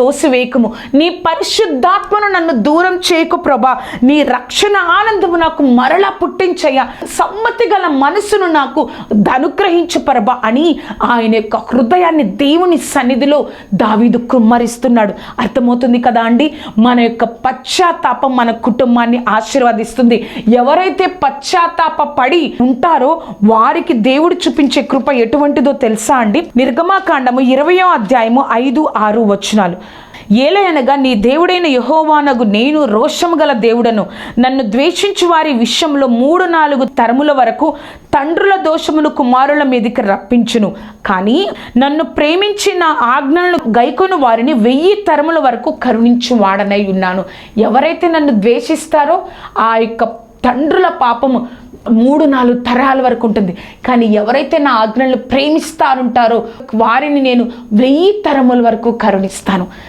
తోసివేయకము. నీ పరిశుద్ధాత్మను నన్ను దూరం చేయకు ప్రభా. నీ రక్షణ ఆనందము నాకు మరలా పుట్టించయ్యా. సమ్మతి గల మనసును నాకు అనుగ్రహించు ప్రభా అని ఆయన యొక్క హృదయాన్ని దేవుని సన్నిధిలో దావీదు కుమ్మరిస్తున్నాడు. అర్థమవుతుంది కదా అండి? మన యొక్క పశ్చాత్తాపం మన కుటుంబాన్ని ఆశీర్వదిస్తుంది. ఎవరైతే పశ్చాత్తాప పడి ఉంటారో వారికి దేవుడు చూపించే కృప ఎటువంటిదో తెలుసా అండి? నిర్గమాకాండము 20వ అధ్యాయము 5-6 వచనాలు. ఏలయనగా నీ దేవుడైన యెహోవానగు నేను రోషము గల దేవుడను. నన్ను ద్వేషించు వారి విషయంలో 3-4 తరముల వరకు తండ్రుల దోషమును కుమారుల మీదకి రప్పించును. కానీ నన్ను ప్రేమించి నా ఆజ్ఞలను గైకొను వారిని 1000 తరముల వరకు కరుణించు వాడనై ఉన్నాను. ఎవరైతే నన్ను ద్వేషిస్తారో ఆ యొక్క తండ్రుల పాపము 3-4 తరాల వరకు ఉంటుంది. కానీ ఎవరైతే నా ఆజ్ఞలను ప్రేమిస్తారుంటారో వారిని నేను 1000 తరముల వరకు కరుణిస్తాను.